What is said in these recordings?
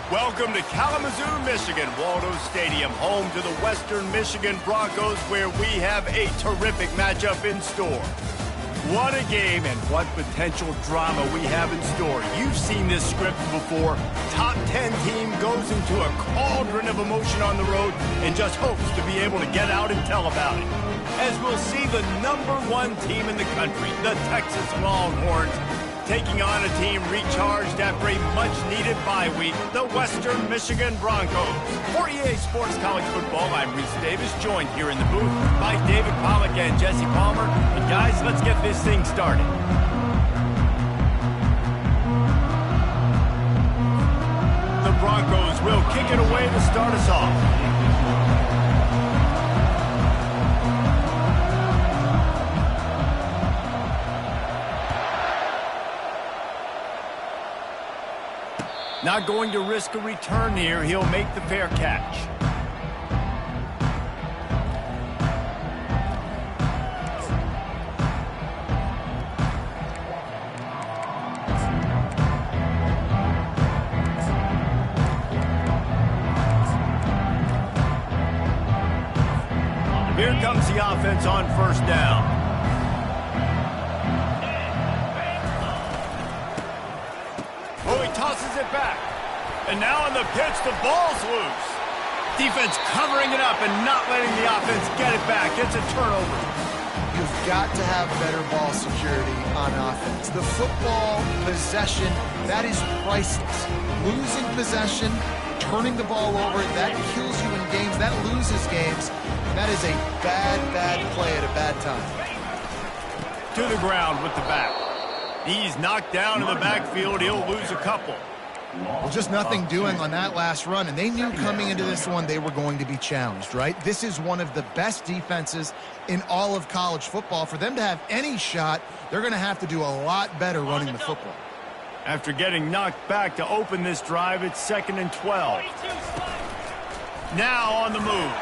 Welcome to Kalamazoo, Michigan, Waldo Stadium, home to the Western Michigan Broncos, where we have a terrific matchup in store. What a game and what potential drama we have in store. You've seen this script before. Top 10 team goes into a cauldron of emotion on the road and just hopes to be able to get out and tell about it. As we'll see the #1 team in the country, the Texas Longhorns, taking on a team recharged after a much-needed bye week, the Western Michigan Broncos. For EA Sports College Football, I'm Reese Davis, joined here in the booth by David Pollack and Jesse Palmer. And guys, let's get this thing started. The Broncos will kick it away to start us off. Not going to risk a return here. He'll make the fair catch. Here comes the offense on first down. Tosses it back. And now on the pitch, the ball's loose. Defense covering it up and not letting the offense get it back. It's a turnover. You've got to have better ball security on offense. The football possession, that is priceless. Losing possession, turning the ball over, that kills you in games. That loses games. That is a bad, bad play at a bad time. To the ground with the back. He's knocked down in the backfield. He'll lose a couple. Well, just nothing doing on that last run, and they knew coming into this one they were going to be challenged, right? This is one of the best defenses in all of college football. For them to have any shot, they're going to have to do a lot better running the football. After getting knocked back to open this drive, it's 2nd and 12. Now on the move.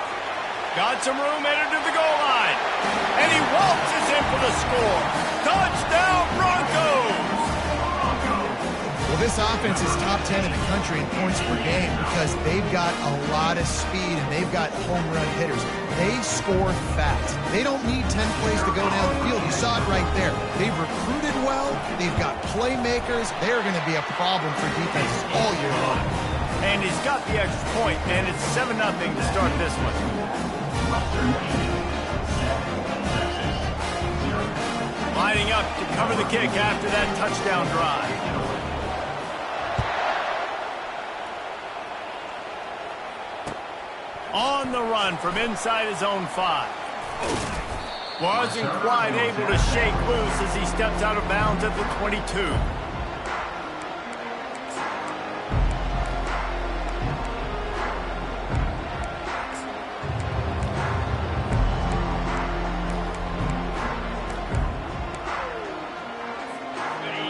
Got some room headed to the goal line. And he waltzes in for the score. Touchdown, Broncos! Well, this offense is top 10 in the country in points per game because they've got a lot of speed and they've got home run hitters. They score fast. They don't need 10 plays to go down the field. You saw it right there. They've recruited well. They've got playmakers. They're going to be a problem for defenses all year long. And he's got the extra point, and it's 7-0 to start this one. Lining up to cover the kick after that touchdown drive. On the run from inside his own 5. Wasn't quite able to shake loose as he steps out of bounds at the 22.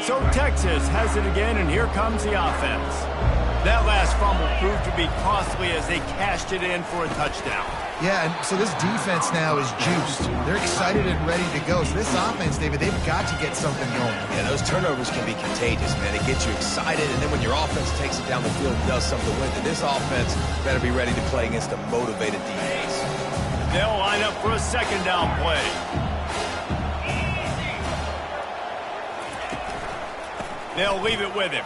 So Texas has it again, and here comes the offense. That last fumble proved to be costly as they cashed it in for a touchdown. Yeah, and so this defense now is juiced. They're excited and ready to go. So this offense, David, they've got to get something going. Yeah, those turnovers can be contagious, man. It gets you excited, and then when your offense takes it down the field and does something with it, this offense better be ready to play against a motivated defense. They'll line up for a second down play. They'll leave it with him.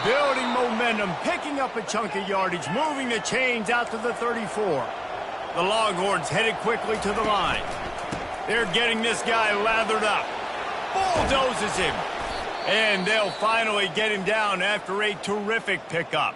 Building momentum, picking up a chunk of yardage, moving the chains out to the 34. The Longhorns headed quickly to the line. They're getting this guy lathered up. Bulldozes him. And they'll finally get him down after a terrific pickup.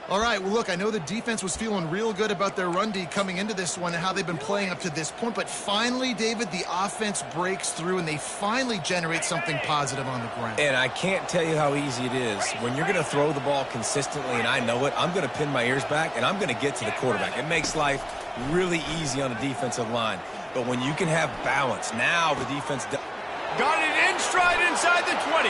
All right, well, look, I know the defense was feeling real good about their run D coming into this one and how they've been playing up to this point, but finally, David, the offense breaks through and they finally generate something positive on the ground. And I can't tell you how easy it is. When you're going to throw the ball consistently, and I know it, I'm going to pin my ears back and I'm going to get to the quarterback. It makes life really easy on the defensive line. But when you can have balance, now the defense... Got it in stride inside the 20.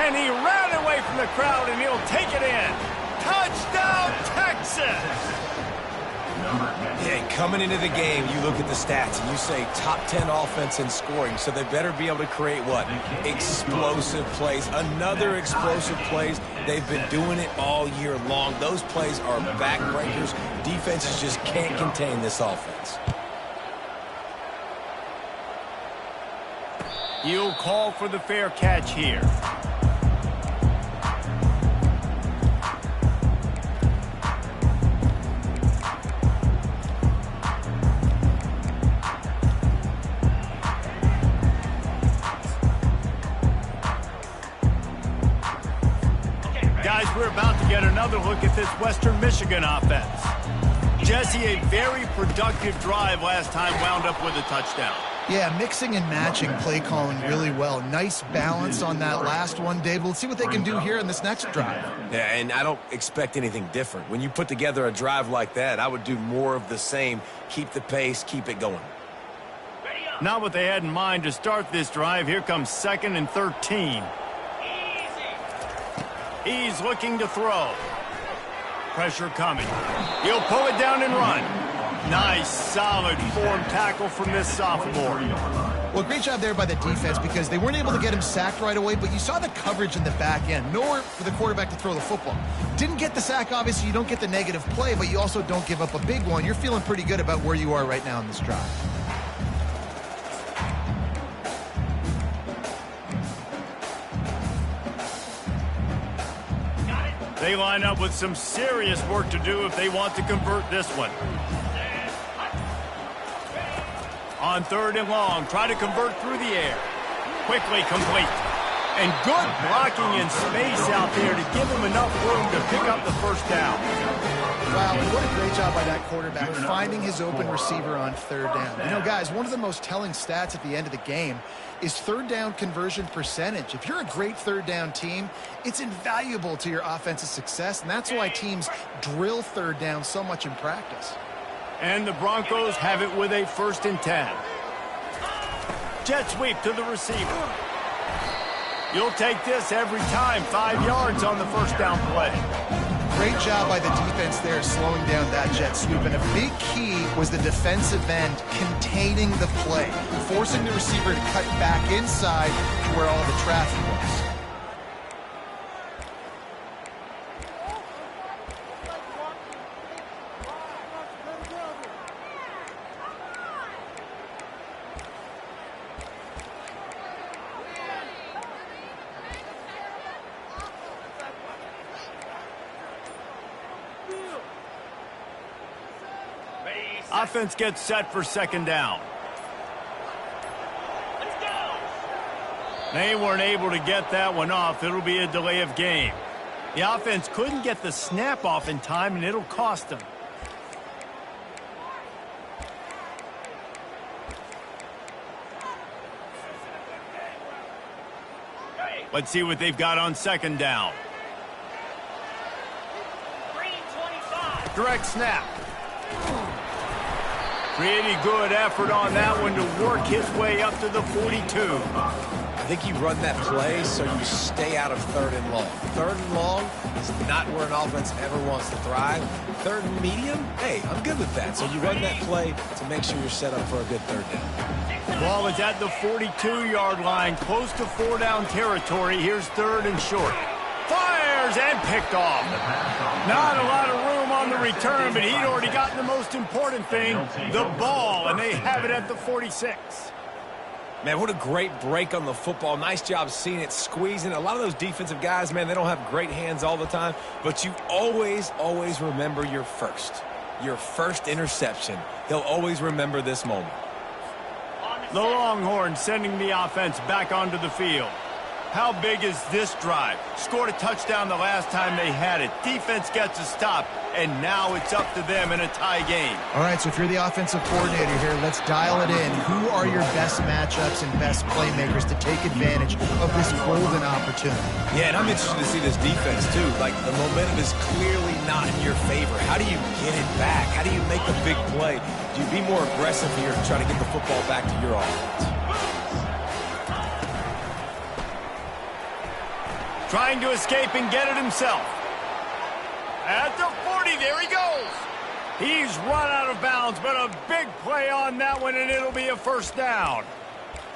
And he ran away from the crowd and he'll take it in. Touchdown, Texas! Yeah, coming into the game, you look at the stats and you say top 10 offense in scoring, so they better be able to create what? Explosive plays. Another explosive plays. They've been doing it all year long. Those plays are backbreakers. Defenses just can't contain this offense. He'll call for the fair catch here. Guys, we're about to get another look at this Western Michigan offense. Jesse, a very productive drive last time wound up with a touchdown. Yeah, mixing and matching play calling really well. Nice balance on that last one, Dave. Let's see what they can do here in this next drive. Yeah, and I don't expect anything different. When you put together a drive like that, I would do more of the same. Keep the pace, keep it going. Not what they had in mind to start this drive. Here comes 2nd and 13. He's looking to throw. Pressure coming. He'll pull it down and run. Nice, solid form tackle from this sophomore. Well, great job there by the defense because they weren't able to get him sacked right away, but you saw the coverage in the back end. Nowhere for the quarterback to throw the football. Didn't get the sack, obviously. You don't get the negative play, but you also don't give up a big one. You're feeling pretty good about where you are right now in this drive. They line up with some serious work to do if they want to convert this one. On 3rd and long, try to convert through the air. Quickly complete. And good blocking in space out there to give him enough room to pick up the first down. Wow, and what a great job by that quarterback, finding his open receiver on 3rd down. You know, guys, one of the most telling stats at the end of the game is 3rd down conversion percentage. If you're a great 3rd down team, it's invaluable to your offensive success, and that's why teams drill 3rd down so much in practice. And the Broncos have it with a 1st and 10. Jet sweep to the receiver. You'll take this every time. 5 yards on the 1st down play. Great job by the defense there slowing down that jet sweep. And a big key was the defensive end containing the play, forcing the receiver to cut back inside to where all the traffic was. Offense gets set for 2nd down. They weren't able to get that one off. It'll be a delay of game. The offense couldn't get the snap off in time, and it'll cost them. Let's see what they've got on 2nd down. Direct snap. Pretty good effort on that one to work his way up to the 42. I think you run that play so you stay out of 3rd and long. 3rd and long is not where an offense ever wants to thrive. 3rd and medium, hey, I'm good with that. So you run that play to make sure you're set up for a good 3rd down. Ball is at the 42-yard line, close to 4-down territory. Here's 3rd and short. Fires and picked off. Not a lot of room on the return, but he'd already gotten the most important thing, the ball, and they have it at the 46. Man, what a great break on the football. Nice job seeing it, squeezing. A lot of those defensive guys, man, they don't have great hands all the time, but you always, always remember your first interception. He'll always remember this moment. The Longhorns sending the offense back onto the field. How big is this drive? Scored a touchdown the last time they had it. Defense gets a stop, and now it's up to them in a tie game. All right, so if you're the offensive coordinator here, let's dial it in. Who are your best matchups and best playmakers to take advantage of this golden opportunity? Yeah, and I'm interested to see this defense, too. Like, the momentum is clearly not in your favor. How do you get it back? How do you make the big play? Do you be more aggressive here to try to get the football back to your offense? Trying to escape and get it himself. At the 40, there he goes. He's run out of bounds, but a big play on that one, and it'll be a first down.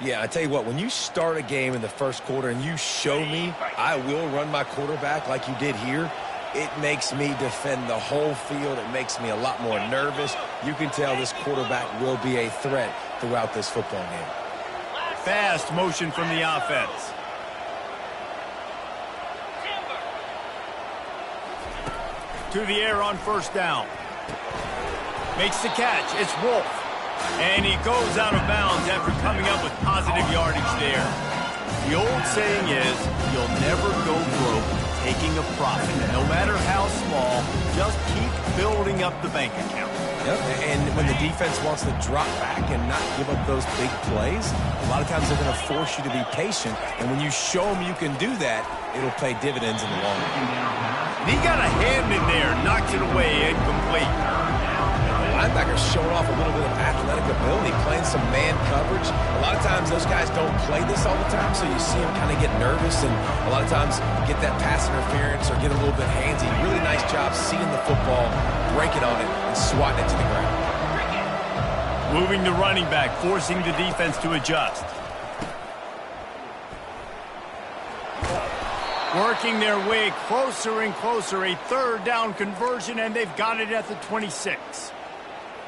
Yeah, I tell you what, when you start a game in the first quarter and you show me I will run my quarterback like you did here, it makes me defend the whole field. It makes me a lot more nervous. You can tell this quarterback will be a threat throughout this football game. Fast motion from the offense. To the air on first down. Makes the catch. It's Wolf. And he goes out of bounds after coming up with positive yardage there. The old saying is, you'll never go broke taking a profit. No matter how small, just keep building up the bank account. Yep, and when the defense wants to drop back and not give up those big plays, a lot of times they're going to force you to be patient. And when you show them you can do that, it'll pay dividends in the long run. He got a hand in there, knocks it away, incomplete. Linebacker's showing off a little bit of athletic ability, playing some man coverage. A lot of times those guys don't play this all the time, so you see them kind of get nervous and a lot of times get that pass interference or get a little bit handsy. Really nice job seeing the football, breaking on it, and swatting it to the ground. Moving the running back, forcing the defense to adjust. Working their way closer and closer, a third down conversion, and they've got it at the 26.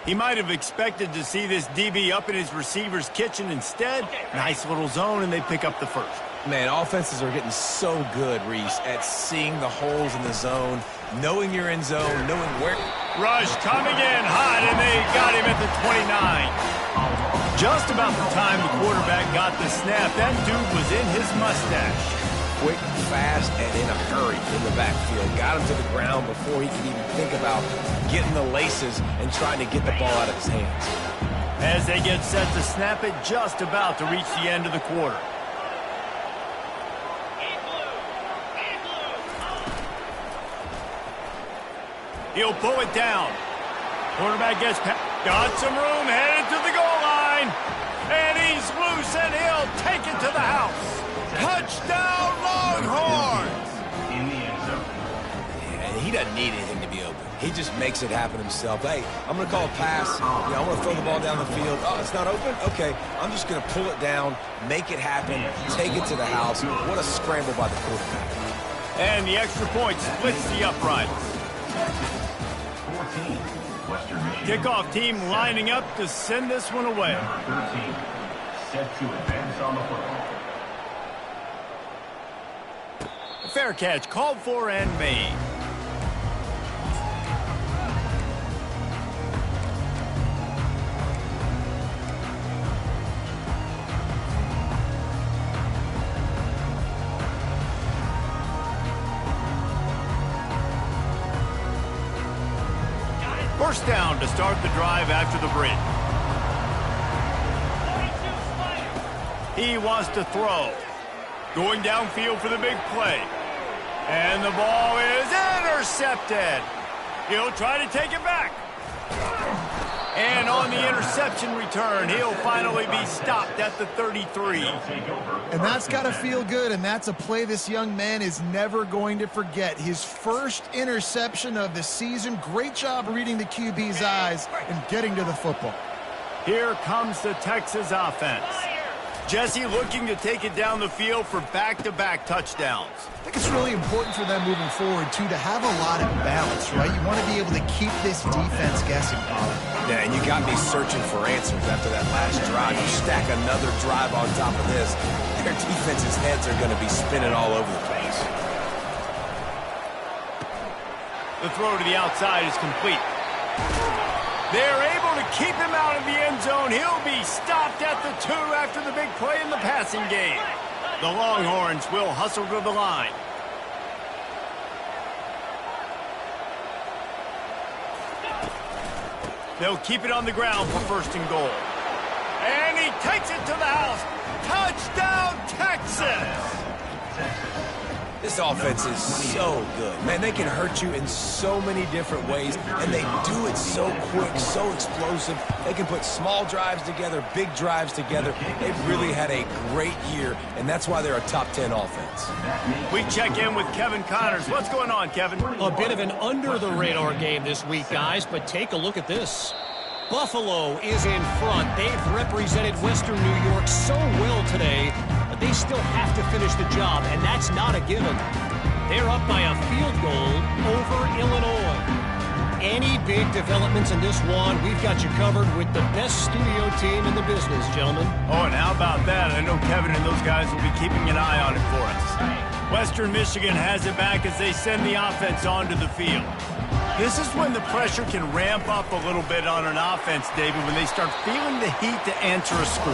He might have expected to see this DB up in his receiver's kitchen. Instead, nice little zone, and they pick up the first. Man, offenses are getting so good, Reese, at seeing the holes in the zone, knowing you're in zone, knowing where. Rush coming in hot, and they got him at the 29. Just about the time the quarterback got the snap, that dude was in his mustache. Quick, fast, and in a hurry in the backfield. Got him to the ground before he could even think about getting the laces and trying to get the ball out of his hands. As they get set to snap it, just about to reach the end of the quarter. He'll pull it down. Quarterback gets got some room, headed to the goal line. And he's loose, and he'll take it to the house. Touchdown, Longhorns! In the end zone. Yeah, and he doesn't need anything to be open. He just makes it happen himself. Hey, I'm going to call a pass. I want to throw the ball down the field. Oh, it's not open? Okay, I'm just going to pull it down, make it happen, take it to the house. What a scramble by the quarterback. And the extra point splits the upright. 14, Western Michigan. Kickoff team lining up to send this one away. Number 13, set to advance on the football. Fair catch called for and made. First down to start the drive after the break. He wants to throw. Going downfield for the big play. And the ball is intercepted. He'll try to take it back. And on the interception return, he'll finally be stopped at the 33. And that's got to feel good, and that's a play this young man is never going to forget. His first interception of the season. Great job reading the QB's eyes and getting to the football. Here comes the Texas offense. Jesse looking to take it down the field for back-to-back touchdowns. I think it's really important for them moving forward, too, to have a lot of balance, right? You want to be able to keep this defense guessing, Colin. Yeah, and you got me searching for answers after that last drive. You stack another drive on top of this, their defense's heads are going to be spinning all over the place. The throw to the outside is complete. They're able to keep him out of the end zone. He'll be stopped at the 2 after the big play in the passing game. The Longhorns will hustle to the line. They'll keep it on the ground for first and goal. And he takes it to the house. Touchdown, Texas! This offense is so good. Man, they can hurt you in so many different ways, and they do it so quick, so explosive. They can put small drives together, big drives together. They've really had a great year, and that's why they're a top 10 offense. We check in with Kevin Connors. What's going on, Kevin? A bit of an under-the-radar game this week, guys, but take a look at this. Buffalo is in front. They've represented Western New York so well today, but they still have to finish the job, and that's not a given. They're up by a field goal over Illinois. Any big developments in this one, we've got you covered with the best studio team in the business, gentlemen. Oh, and how about that? I know Kevin and those guys will be keeping an eye on it for us. Western Michigan has it back as they send the offense onto the field. This is when the pressure can ramp up a little bit on an offense, David, when they start feeling the heat to answer a score.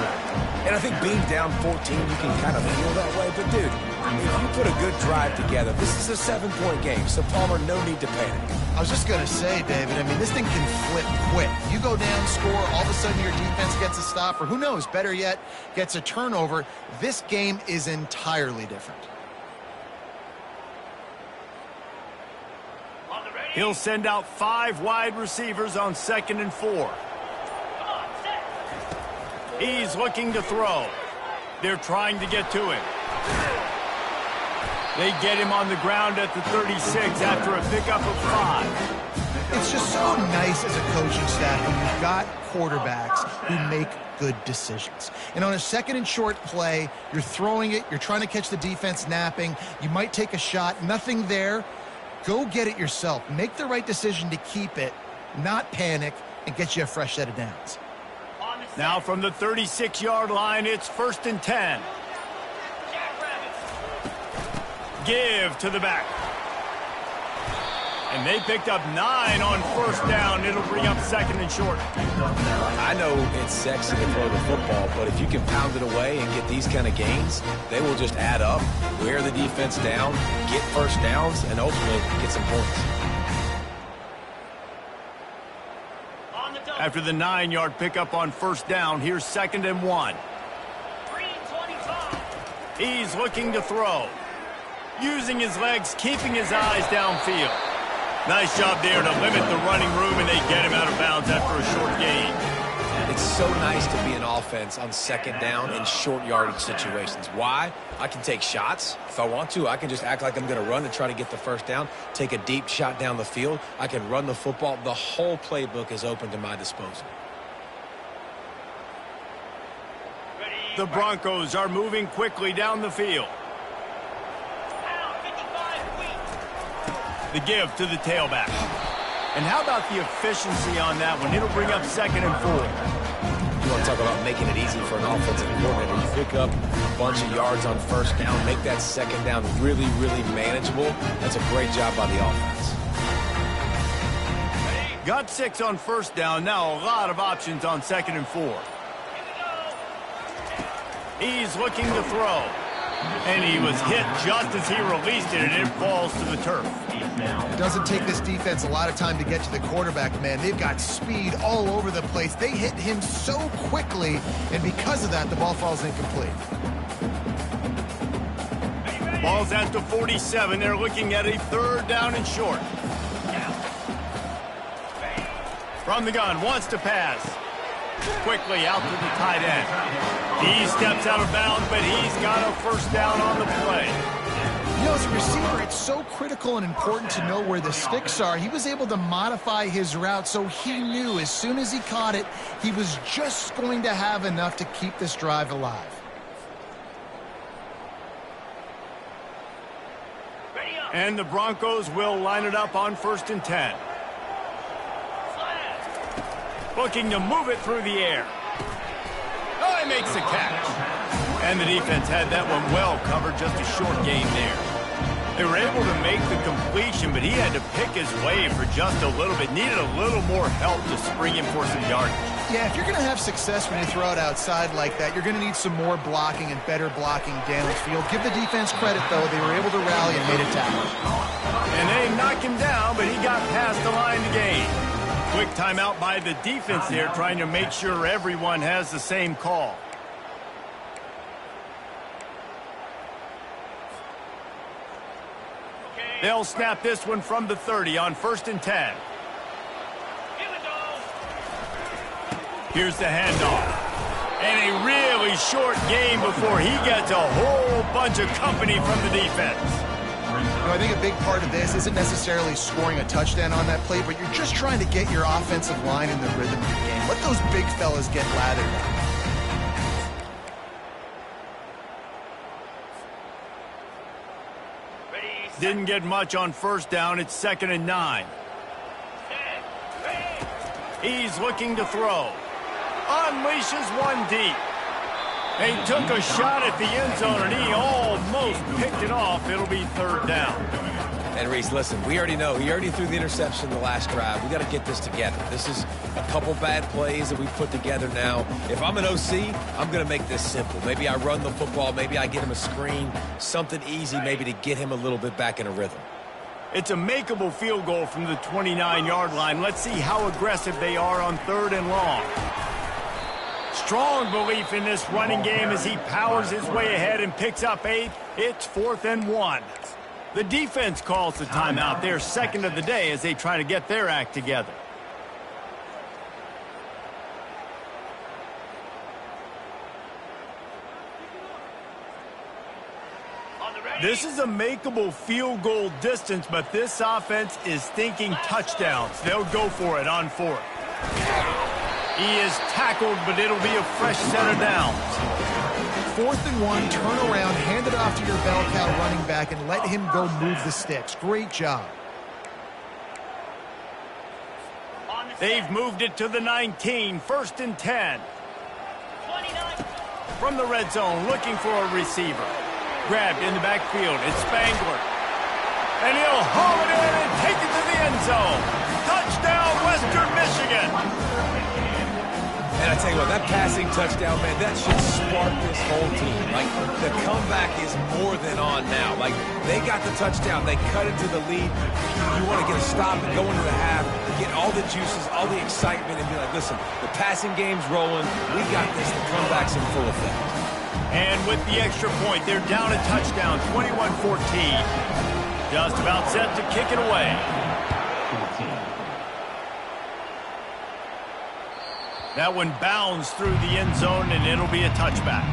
And I think being down 14, you can kind of feel that way. But, dude, if you put a good drive together, this is a 7-point game. So, Palmer, no need to panic. I was just going to say, David, I mean, this thing can flip quick. You go down, score, all of a sudden your defense gets a stop, or who knows, better yet, gets a turnover. This game is entirely different. He'll send out 5 wide receivers on 2nd and 4. He's looking to throw. They're trying to get to him. They get him on the ground at the 36 after a pickup of 5. It's just so nice as a coaching staff when you've got quarterbacks who make good decisions. And on a 2nd and short play, you're throwing it, you're trying to catch the defense napping, you might take a shot, nothing there. Go get it yourself. Make the right decision to keep it, not panic, and get you a fresh set of downs. Now from the 36-yard line, it's 1st and 10. Give to the back. And they picked up 9 on 1st down. It'll bring up 2nd and short. I know it's sexy to throw the football, but if you can pound it away and get these kind of gains, they will just add up, wear the defense down, get first downs, and ultimately get some points. After the 9-yard pickup on 1st down, here's 2nd and 1. He's looking to throw. Using his legs, keeping his eyes downfield. Nice job there to limit the running room, and they get him out of bounds after a short gain. It's so nice to be an offense on 2nd down in short yardage situations. Why? I can take shots. If I want to, I can just act like I'm going to run and try to get the 1st down, take a deep shot down the field. I can run the football. The whole playbook is open to my disposal. The Broncos are moving quickly down the field. The give to the tailback. And how about the efficiency on that one? It'll bring up 2nd and 4. You want to talk about making it easy for an offensive coordinator. You pick up a bunch of yards on 1st down, make that 2nd down really, really manageable. That's a great job by the offense. Got 6 on 1st down. Now a lot of options on 2nd and 4. He's looking to throw. And he was hit just as he released it, and it falls to the turf. It doesn't take this defense a lot of time to get to the quarterback, man. They've got speed all over the place. They hit him so quickly, and because of that, the ball falls incomplete. Ball's at the 47. They're looking at a 3rd down and short. From the gun, wants to pass. Quickly out to the tight end. He steps out of bounds, but he's got a 1st down on the play. You know, as a receiver, it's so critical and important to know where the sticks are. He was able to modify his route so he knew as soon as he caught it, he was just going to have enough to keep this drive alive. And the Broncos will line it up on 1st and 10. Looking to move it through the air. Oh, he makes the catch. And the defense had that one well covered, just a short gain there. They were able to make the completion, but he had to pick his way for just a little bit. Needed a little more help to spring him for some yardage. Yeah, if you're going to have success when you throw it outside like that, you're going to need some more blocking and better blocking downfield. Give the defense credit, though. They were able to rally and made a tackle. And they knocked him down, but he got past the line to gain. Quick timeout by the defense there, trying to make sure everyone has the same call. They'll snap this one from the 30 on 1st and 10. Here's the handoff. And a really short game before he gets a whole bunch of company from the defense. You know, I think a big part of this isn't necessarily scoring a touchdown on that play, but you're just trying to get your offensive line in the rhythm of the game. Let those big fellas get lathered up. Didn't get much on 1st down. It's 2nd and 9. He's looking to throw. Unleashes one deep. They took a shot at the end zone, and he almost picked it off. It'll be 3rd down. And Reese, listen, we already know. He already threw the interception the last drive. We got to get this together. This is a couple bad plays that we put together now. If I'm an OC, I'm going to make this simple. Maybe I run the football. Maybe I get him a screen. Something easy maybe to get him a little bit back in a rhythm. It's a makeable field goal from the 29-yard line. Let's see how aggressive they are on 3rd and long. Strong belief in this running game as he powers his way ahead and picks up 8. It's 4th and 1. The defense calls the timeout. Their 2nd of the day as they try to get their act together. This is a makeable field goal distance, but this offense is thinking touchdowns. They'll go for it on 4th. He is tackled, but it'll be a fresh set of downs. 4th and 1, turn around, hand it off to your bell cow running back, and let him go move the sticks. Great job. They've moved it to the 19, 1st and 10. From the red zone, looking for a receiver. Grabbed in the backfield, it's Spangler. And he'll haul it in and take it to the end zone. Touchdown, Western Michigan. And I tell you what, that passing touchdown, man, that should spark this whole team. Like, the comeback is more than on now. Like, they got the touchdown. They cut into the lead. You want to get a stop and go into the half, get all the juices, all the excitement, and be like, listen, the passing game's rolling. We got this. The comeback's in full effect. And with the extra point, they're down a touchdown, 21-14. Just about set to kick it away. That one bounds through the end zone, and it'll be a touchback.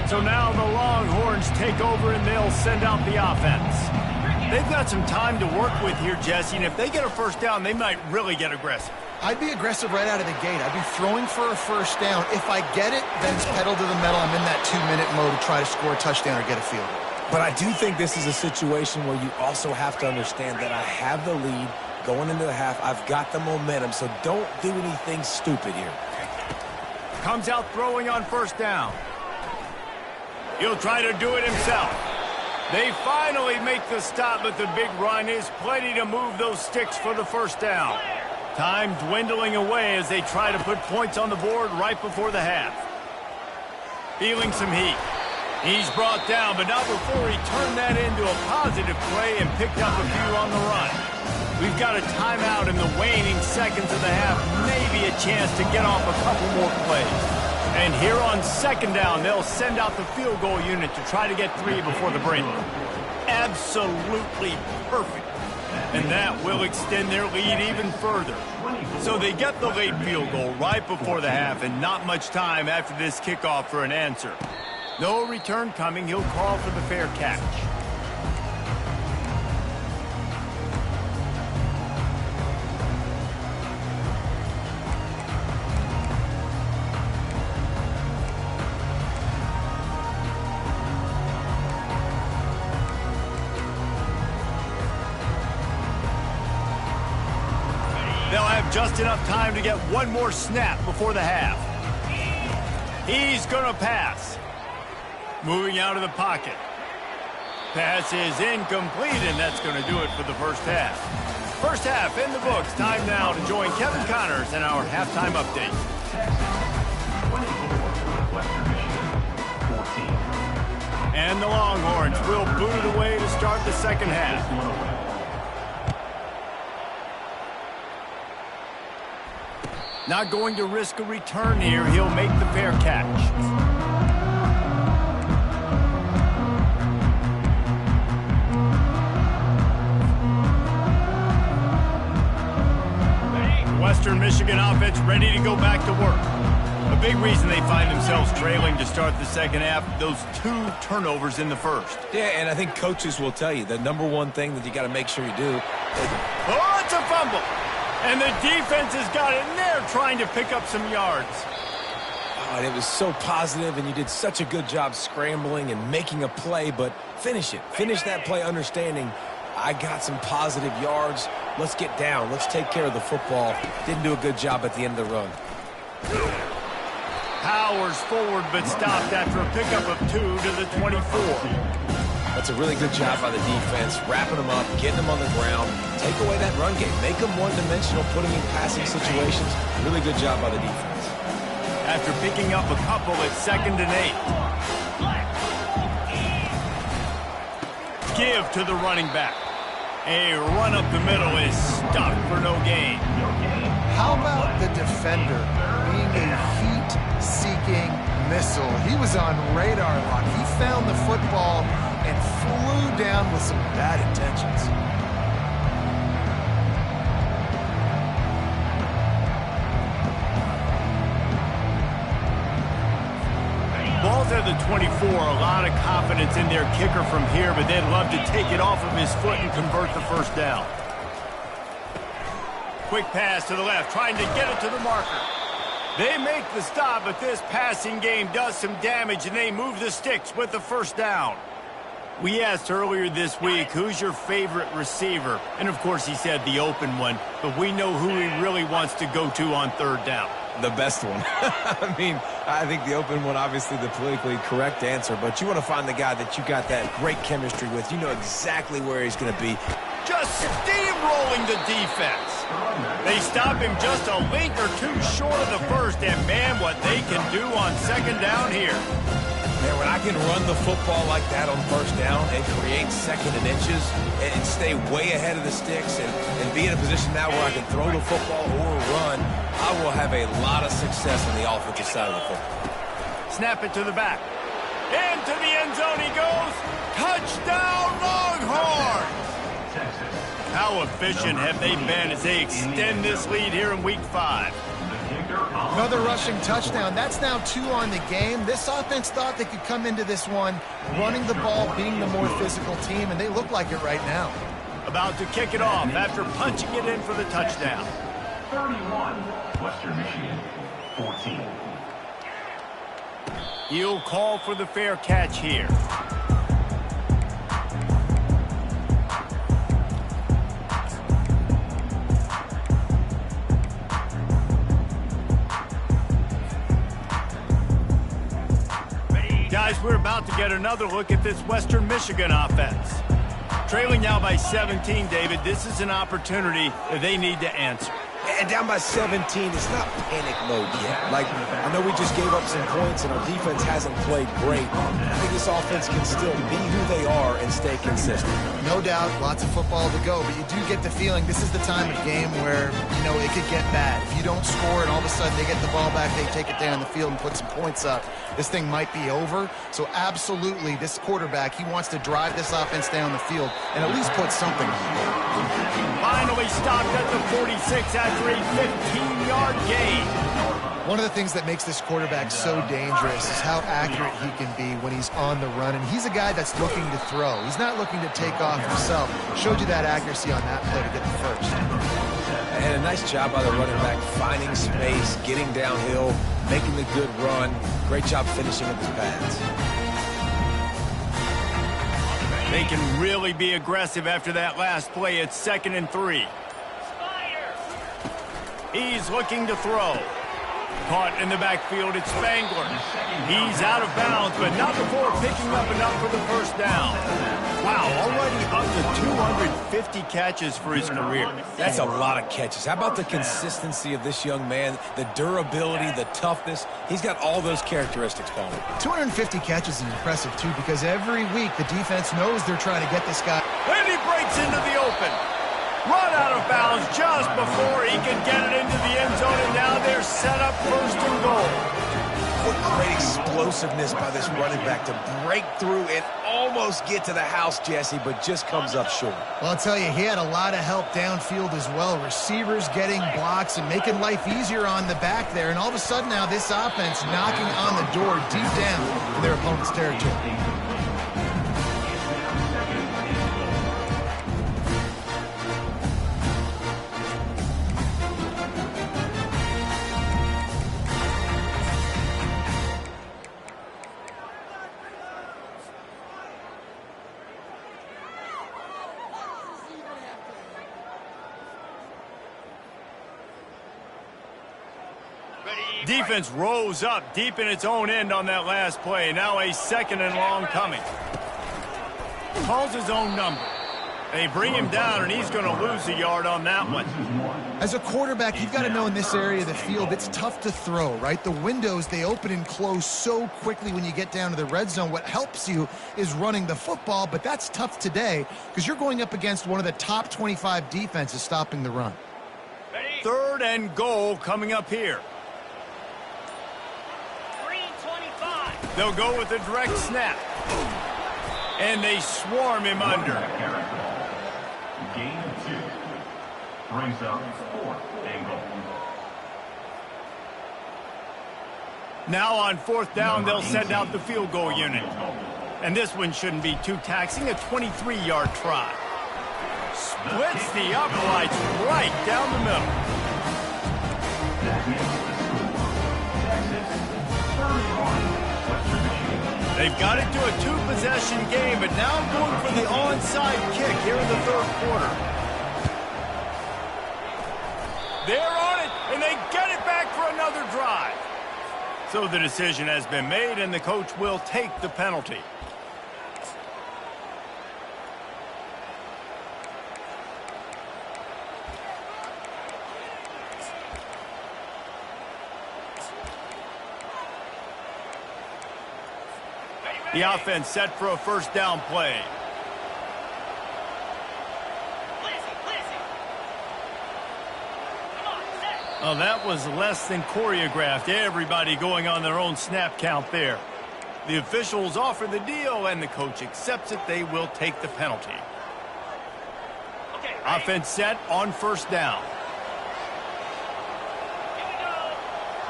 So now the Longhorns take over, and they'll send out the offense. They've got some time to work with here, Jesse, and if they get a 1st down, they might really get aggressive. I'd be aggressive right out of the gate. I'd be throwing for a 1st down. If I get it, then it's pedal to the metal. I'm in that 2-minute mode to try to score a touchdown or get a field goal. But I do think this is a situation where you also have to understand that I have the lead going into the half. I've got the momentum, so don't do anything stupid here. Comes out throwing on 1st down. He'll try to do it himself. They finally make the stop, but the big run is plenty to move those sticks for the 1st down. Time dwindling away as they try to put points on the board right before the half. Feeling some heat. He's brought down, but not before he turned that into a positive play and picked up a few on the run. We've got a timeout in the waning seconds of the half, maybe a chance to get off a couple more plays. And here on 2nd down, they'll send out the field goal unit to try to get 3 before the break. Absolutely perfect. And that will extend their lead even further. So they get the late field goal right before the half, and not much time after this kickoff for an answer. No return coming. He'll call for the fair catch. They'll have just enough time to get one more snap before the half. He's going to pass. Moving out of the pocket. Pass is incomplete, and that's going to do it for the 1st half. 1st half in the books. Time now to join Kevin Connors in our halftime update. And the Longhorns will boot it away to start the second half. Not going to risk a return here. He'll make the fair catch. Western Michigan offense ready to go back to work. A big reason they find themselves trailing to start the second half, those 2 turnovers in the first. Yeah, and I think coaches will tell you the number one thing that you got to make sure you do. Oh, it's a fumble. And the defense has got in there trying to pick up some yards. Oh, and it was so positive, and you did such a good job scrambling and making a play, but finish it. Finish that play understanding I got some positive yards. Let's get down. Let's take care of the football. Didn't do a good job at the end of the run. Powers forward, but stopped after a pickup of 2 to the 24. That's a really good job by the defense, wrapping them up, getting them on the ground. Take away that run game. Make them one-dimensional, put them in passing situations. Really good job by the defense. After picking up a couple at 2nd and 8. Give to the running back. A run up the middle is stuck for no gain. How about the defender being a heat-seeking missile? He was on radar lock. He found the football and flew down with some bad intentions. Ball's at the 24, a lot of confidence in their kicker from here, but they'd love to take it off of his foot and convert the first down. Quick pass to the left, trying to get it to the marker. They make the stop, but this passing game does some damage, and they move the sticks with the first down. We asked earlier this week, who's your favorite receiver? And, of course, he said the open one, but we know who he really wants to go to on 3rd down. The best one. I mean, I think the open one, obviously the politically correct answer, but you want to find the guy that you got that great chemistry with. You know exactly where he's going to be. Just steamrolling the defense. They stop him just a link or 2 short of the first, and man, what they can do on 2nd down here. Man, when I can run the football like that on 1st down and create 2nd and inches and stay way ahead of the sticks and be in a position now where I can throw the football or run, I will have a lot of success on the offensive side of the football. Snap it to the back. Into the end zone he goes. Touchdown, Longhorns! How efficient have they been as they extend this lead here in Week 5? Another rushing touchdown. That's now 2 on the game. This offense thought they could come into this one running the ball, being the more physical team, and they look like it right now. About to kick it off after punching it in for the touchdown. 31, Western Michigan, 14. He'll call for the fair catch here. Guys, we're about to get another look at this Western Michigan offense. Trailing now by 17, David, this is an opportunity that they need to answer. And down by 17, it's not panic mode yet. Like, I know we just gave up some points and our defense hasn't played great. I think this offense can still be who they are and stay consistent. No doubt, lots of football to go, but you do get the feeling this is the time of game where, you know, it could get bad. If you don't score and all of a sudden they get the ball back, they take it down the field and put some points up, this thing might be over. So absolutely, this quarterback, he wants to drive this offense down the field and at least put something on. Finally stopped at the 46 after a 15-yard gain. One of the things that makes this quarterback so dangerous is how accurate he can be when he's on the run. And he's a guy that's looking to throw. He's not looking to take off himself. Showed you that accuracy on that play to get the first. And a nice job by the running back, finding space, getting downhill, making the good run. Great job finishing with his pads. They can really be aggressive after that last play. It's 2nd and 3. He's looking to throw. Caught in the backfield, it's Spangler. He's out of bounds, but not before picking up enough for the first down. Wow, already up to 250 catches for his career. That's a lot of catches. How about the consistency of this young man, the durability, the toughness? He's got all those characteristics, Paul. 250 catches is impressive, too, because every week the defense knows they're trying to get this guy. And he breaks into the open. Run out of bounds just before he can get it into the end zone, and now they're set up first and goal. What great explosiveness by this running back to break through and almost get to the house, Jesse, but just comes up short. Well, I'll tell you, he had a lot of help downfield as well. Receivers getting blocks and making life easier on the back there. And all of a sudden now this offense knocking on the door deep down in their opponent's territory. Defense rose up deep in its own end on that last play. Now a second and long coming. Calls his own number. They bring him down, and he's going to lose a yard on that one. As a quarterback, you've got to know in this area of the field, it's tough to throw, right? The windows, they open and close so quickly when you get down to the red zone. What helps you is running the football, but that's tough today because you're going up against one of the top 25 defenses stopping the run. Third and goal coming up here. They'll go with a direct snap. And they swarm him under. Gain of 2. Brings up 4th and goal. Now on 4th down, they'll send out the field goal unit. And this one shouldn't be too taxing, a 23-yard try. Splits the uprights right down the middle. That makes the score. Texas 31. They've got it to a 2-possession game, but now going for the onside kick here in the third quarter. They're on it, and they get it back for another drive. So the decision has been made, and the coach will take the penalty. The offense set for a first down play. Oh, that was less than choreographed. Everybody going on their own snap count there. The officials offer the deal, and the coach accepts it. They will take the penalty. Offense set on first down.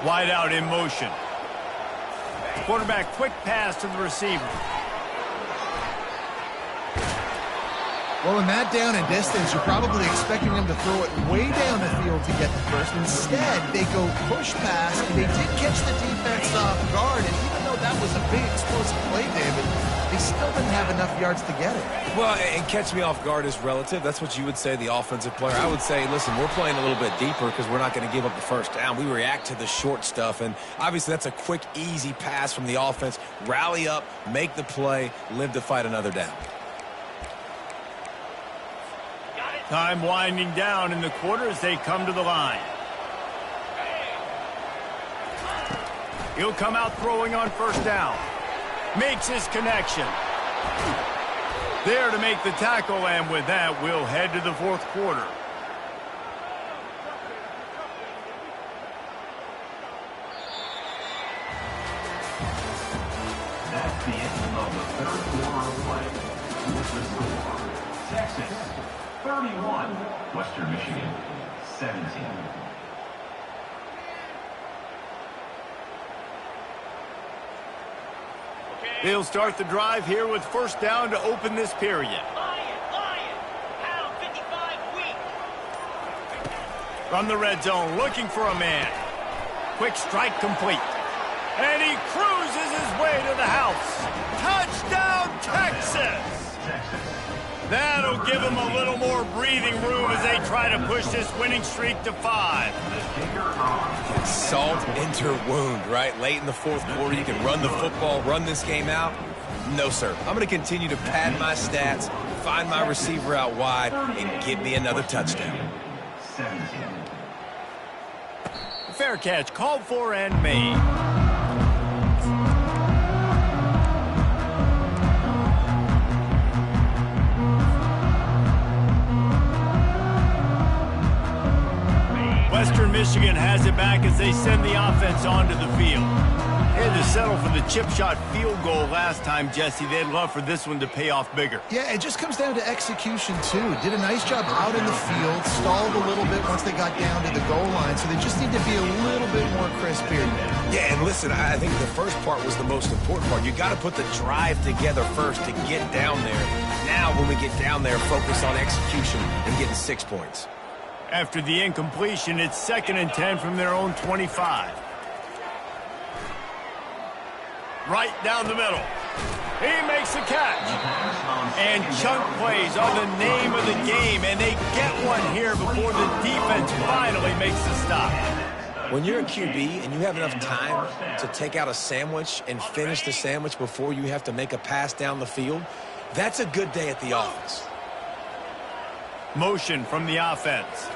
Wide out in motion. Quarterback quick pass to the receiver. Well, in that down and distance, you're probably expecting them to throw it way down the field to get the first. Instead, they go push pass, and they did catch the defense off guard. And even though that was a big explosive play, David, they still didn't have enough yards to get it. Well, and catch me off guard is relative. That's what you would say, the offensive player. I would say, listen, we're playing a little bit deeper because we're not going to give up the first down. We react to the short stuff, and obviously that's a quick, easy pass from the offense. Rally up, make the play, live to fight another down. Time winding down in the quarter as they come to the line. He'll come out throwing on first down. Makes his connection. There to make the tackle, and with that, we'll head to the fourth quarter. That's the end of the third quarter of play. Here's the score. Texas 31, Western Michigan 17. They'll start the drive here with first down to open this period. Pound 55 weak. From the red zone, looking for a man. Quick strike complete. And he cruises his way to the house. Touchdown, Texas! That'll give them a little more breathing room as they try to push this winning streak to 5. Salt into wound, right? Late in the fourth quarter, you can run the football, run this game out. No, sir. I'm going to continue to pad my stats, find my receiver out wide, and get me another touchdown. Fair catch, called for and made. Western Michigan has it back as they send the offense onto the field. They had to settle for the chip shot field goal last time, Jesse. They'd love for this one to pay off bigger. Yeah, it just comes down to execution, too. Did a nice job out in the field, stalled a little bit once they got down to the goal line, so they just need to be a little bit more crisp here. Yeah, and listen, I think the first part was the most important part. You got to put the drive together first to get down there. Now, when we get down there, focus on execution and getting 6 points. After the incompletion, it's 2nd and 10 from their own 25. Right down the middle. He makes the catch. And chunk plays are the name of the game, and they get one here before the defense finally makes the stop. When you're a QB and you have enough time to take out a sandwich and finish the sandwich before you have to make a pass down the field, that's a good day at the office. Motion from the offense.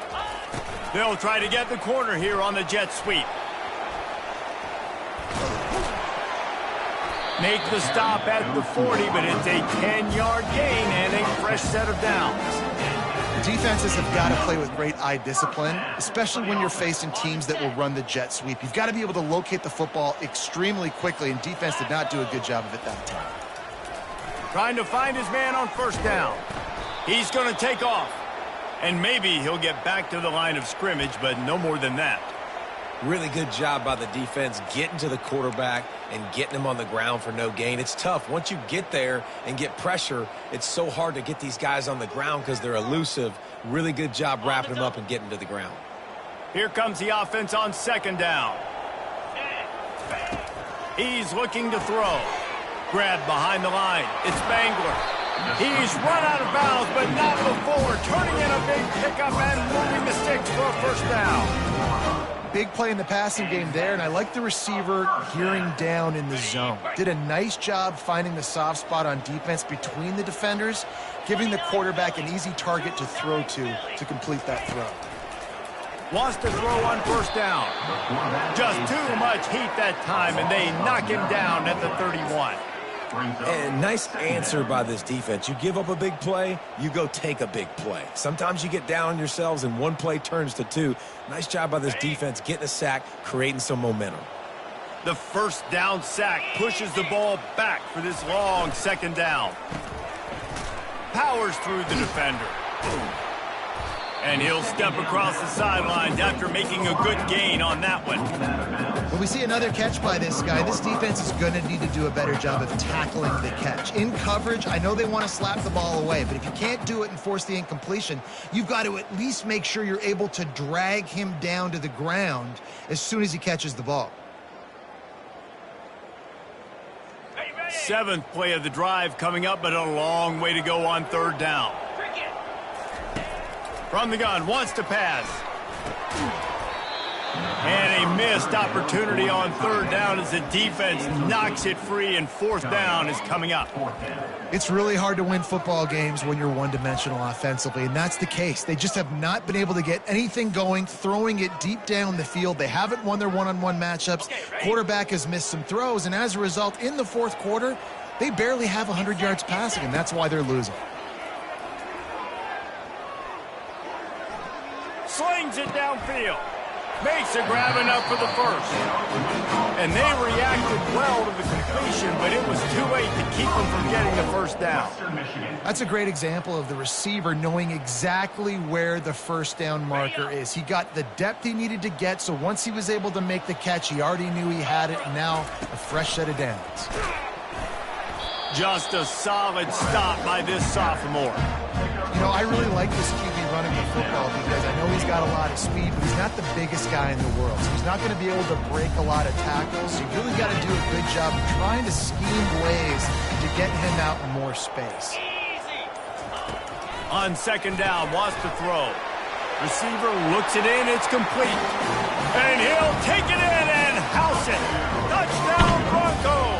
They'll try to get the corner here on the jet sweep. Make the stop at the 40, but it's a 10-yard gain and a fresh set of downs. Defenses have got to play with great eye discipline, especially when you're facing teams that will run the jet sweep. You've got to be able to locate the football extremely quickly, and defense did not do a good job of it that time. Trying to find his man on first down. He's going to take off. And maybe he'll get back to the line of scrimmage, but no more than that. Really good job by the defense getting to the quarterback and getting him on the ground for no gain. It's tough. Once you get there and get pressure, it's so hard to get these guys on the ground because they're elusive. Really good job wrapping them up and getting to the ground. Here comes the offense on 2nd down. He's looking to throw. Grabbed behind the line. It's Bangler. He's run out of bounds, but not before. Turning in a big pickup and moving the sticks for a first down. Big play in the passing game there, and I like the receiver gearing down in the zone. Did a nice job finding the soft spot on defense between the defenders, giving the quarterback an easy target to throw to complete that throw. Wants to throw on first down. Just too much heat that time, and they knock him down at the 31. And nice answer by this defense. You give up a big play, you go take a big play. Sometimes you get down on yourselves and one play turns to 2. Nice job by this defense getting a sack, creating some momentum. The first down sack pushes the ball back for this long 2nd down. Powers through the defender. And he'll step across the sidelines after making a good gain on that one. When we see another catch by this guy, this defense is going to need to do a better job of tackling the catch. In coverage, I know they want to slap the ball away, but if you can't do it and force the incompletion, you've got to at least make sure you're able to drag him down to the ground as soon as he catches the ball. 7th play of the drive coming up, but a long way to go on 3rd down. From the gun, wants to pass. And a missed opportunity on 3rd down as the defense knocks it free, and 4th down is coming up. It's really hard to win football games when you're one-dimensional offensively, and that's the case. They just have not been able to get anything going, throwing it deep down the field. They haven't won their one-on-one matchups. Quarterback has missed some throws, and as a result, in the 4th quarter, they barely have 100 yards passing, and that's why they're losing. Slings it downfield. Makes a grab enough for the first. And they reacted well to the completion, but it was too late to keep them from getting the first down. That's a great example of the receiver knowing exactly where the first down marker is. He got the depth he needed to get, so once he was able to make the catch, he already knew he had it, and now a fresh set of downs. Just a solid stop by this sophomore. You know, I really like this QB running the football because I know he's got a lot of speed, but he's not the biggest guy in the world. So he's not going to be able to break a lot of tackles. So you really got to do a good job of trying to scheme ways to get him out in more space. On second down, wants to throw. Receiver looks it in, it's complete. And he'll take it in and house it. Touchdown, Broncos!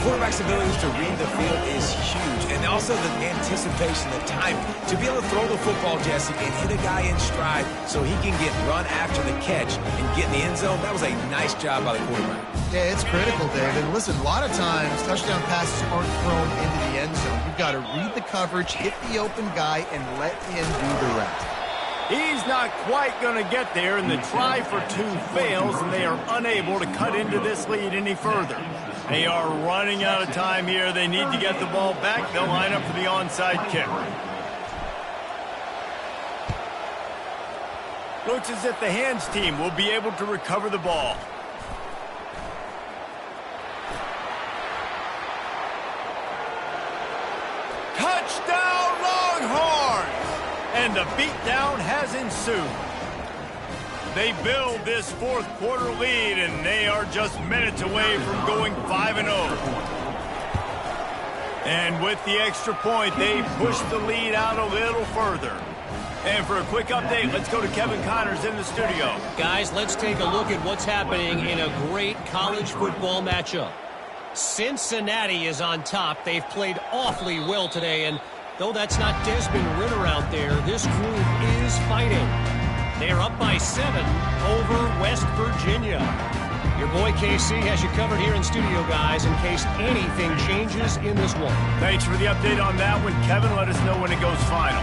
Quarterback's abilities to read the field is huge, and also the anticipation, the time to be able to throw the football, Jesse, and hit a guy in stride so he can get run after the catch and get in the end zone. That was a nice job by the quarterback. Yeah, it's critical, David. Listen, a lot of times touchdown passes aren't thrown into the end zone. You've got to read the coverage, hit the open guy, and let him do the rest. He's not quite going to get there, and the try for two fails, and they are unable to cut into this lead any further. They are running out of time here. They need to get the ball back. They'll line up for the onside kick. Looks as if the hands team will be able to recover the ball. Touchdown, Longhorns! And the beatdown has ensued. They build this fourth quarter lead, and they are just minutes away from going 5-0. And with the extra point, they push the lead out a little further. And for a quick update, let's go to Kevin Connors in the studio. Guys, let's take a look at what's happening in a great college football matchup. Cincinnati is on top. They've played awfully well today, and though that's not Desmond Ridder out there, this group is fighting. They're up by 7 over West Virginia. Your boy KC has you covered here in studio, guys, in case anything changes in this one. Thanks for the update on that one, Kevin. Let us know when it goes final.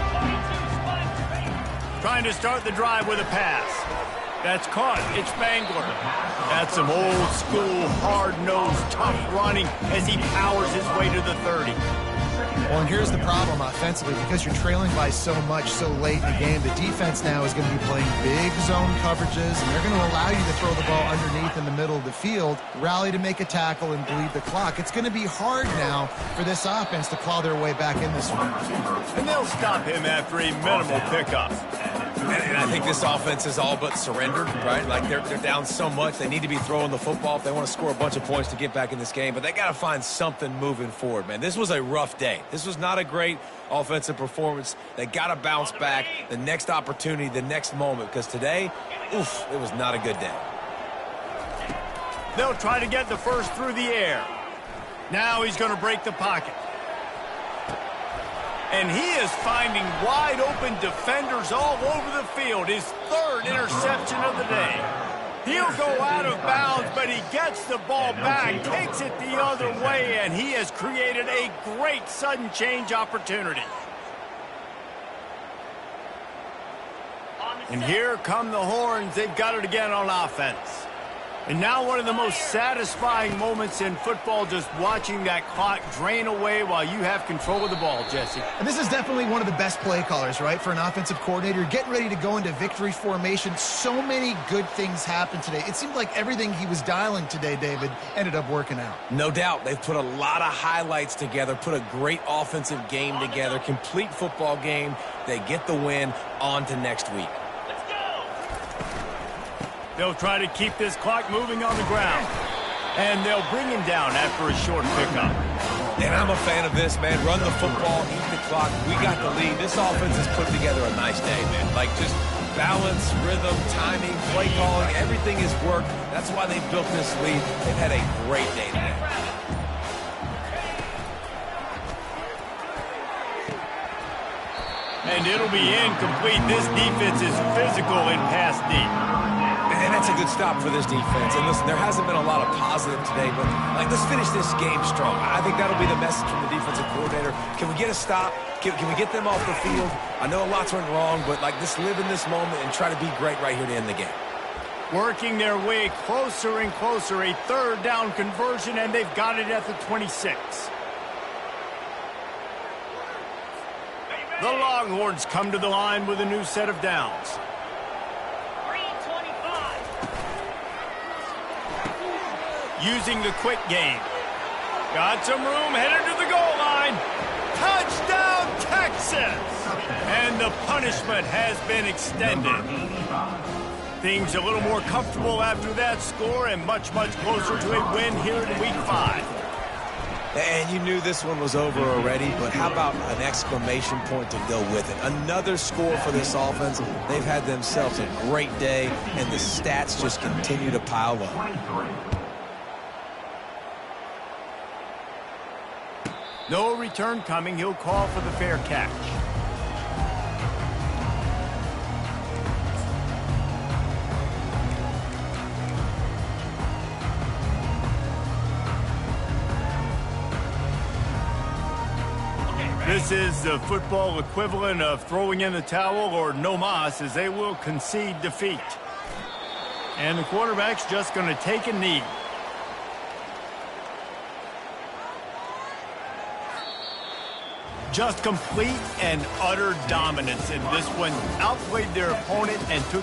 Trying to start the drive with a pass. That's caught. It's Spangler. That's some old school, hard-nosed, tough running as he powers his way to the 30. Well, and here's the problem offensively. Because you're trailing by so much so late in the game, the defense now is going to be playing big zone coverages, and they're going to allow you to throw the ball underneath in the middle of the field, rally to make a tackle, and bleed the clock. It's going to be hard now for this offense to claw their way back in this one. And they'll stop him after a minimal pickup. And I think this offense is all but surrendered, right? Like they're down so much. They need to be throwing the football if they want to score a bunch of points to get back in this game. But they got to find something moving forward, man. This was a rough day. This was not a great offensive performance. They got to bounce back the next opportunity, the next moment. Because today, oof, it was not a good day. They'll try to get the first through the air. Now he's going to break the pocket. And he is finding wide-open defenders all over the field. His third interception of the day. He'll go out of bounds, but he gets the ball back, takes it the other way, and he has created a great sudden change opportunity. And here come the Horns. They've got it again on offense. And now one of the most satisfying moments in football, just watching that clock drain away while you have control of the ball, Jesse. And this is definitely one of the best play callers, right, for an offensive coordinator. Getting ready to go into victory formation. So many good things happened today. It seemed like everything he was dialing today, David, ended up working out. No doubt. They've put a lot of highlights together, put a great offensive game together, complete football game. They get the win. On to next week. They'll try to keep this clock moving on the ground. And they'll bring him down after a short pickup. And I'm a fan of this, man. Run the football, eat the clock. We got the lead. This offense has put together a nice day, man. Like just balance, rhythm, timing, play calling, everything has worked. That's why they built this lead. They've had a great day today. And it'll be incomplete. This defense is physical and pass deep. And that's a good stop for this defense. And listen, there hasn't been a lot of positive today, but like let's finish this game strong. I think that'll be the message from the defensive coordinator. Can we get a stop? Can we get them off the field? I know a lot's went wrong, but like just live in this moment and try to be great right here to end the game. Working their way closer and closer. A third down conversion, and they've got it at the 26. The Longhorns come to the line with a new set of downs. Using the quick game. Got some room, headed to the goal line. Touchdown, Texas! And the punishment has been extended. Things a little more comfortable after that score and much, much closer to a win here in Week 5. And you knew this one was over already, but how about an exclamation point to go with it? Another score for this offense. They've had themselves a great day, and the stats just continue to pile up. 23. No return coming. He'll call for the fair catch. This is the football equivalent of throwing in the towel or no mas, as they will concede defeat. And the quarterback's just going to take a knee. Just complete and utter dominance in this one. Outplayed their opponent and took